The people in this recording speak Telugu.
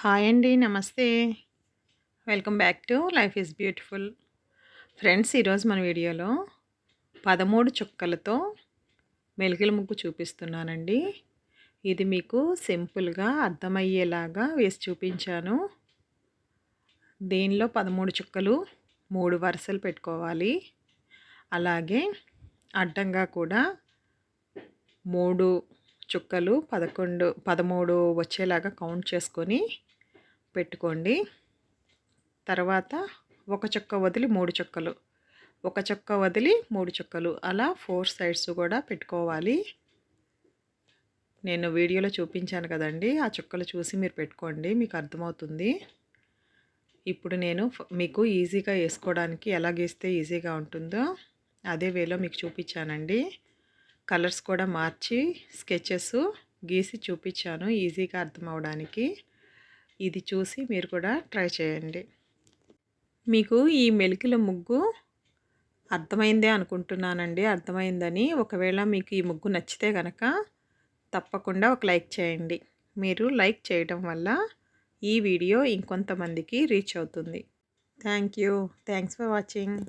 హాయ్ అండి. నమస్తే. Welcome back to life is beautiful. Friends, ఈరోజు మన వీడియోలో 13 చుక్కలతో మెలికల ముగ్గు చూపిస్తున్నానండి. ఇది మీకు సింపుల్‌గా అర్థమయ్యేలాగా వేసి చూపించాను. దీనిలో 13 చుక్కలు 3 వరుసలు పెట్టుకోవాలి. అలాగే అడ్డంగా కూడా 3 చుక్కలు 13 వచ్చేలాగా కౌంట్ చేసుకొని పెట్టుకోండి. తర్వాత ఒక చుక్క వదిలి 3 చుక్కలు, ఒక చుక్క వదిలి 3 చుక్కలు, అలా 4 సైడ్స్ కూడా పెట్టుకోవాలి. నేను వీడియోలో చూపించాను కదండి, ఆ చుక్కలు చూసి మీరు పెట్టుకోండి, మీకు అర్థమవుతుంది. ఇప్పుడు నేను మీకు ఈజీగా వేసుకోవడానికి ఎలా గీస్తే ఈజీగా ఉంటుందో అదే వేలో మీకు చూపించానండి. కలర్స్ కూడా మార్చి స్కెచెస్ గీసి చూపించాను ఈజీగా అర్థం అవడానికి. ఇది చూసి మీరు కూడా ట్రై చేయండి. మీకు ఈ మెలికల ముగ్గు అర్థమైందే అనుకుంటున్నానండి. అర్థమైందని. ఒకవేళ మీకు ఈ ముగ్గు నచ్చితే గనక తప్పకుండా ఒక లైక్ చేయండి. మీరు లైక్ చేయడం వల్ల ఈ వీడియో ఇంకొంతమందికి రీచ్ అవుతుంది. Thanks for watching.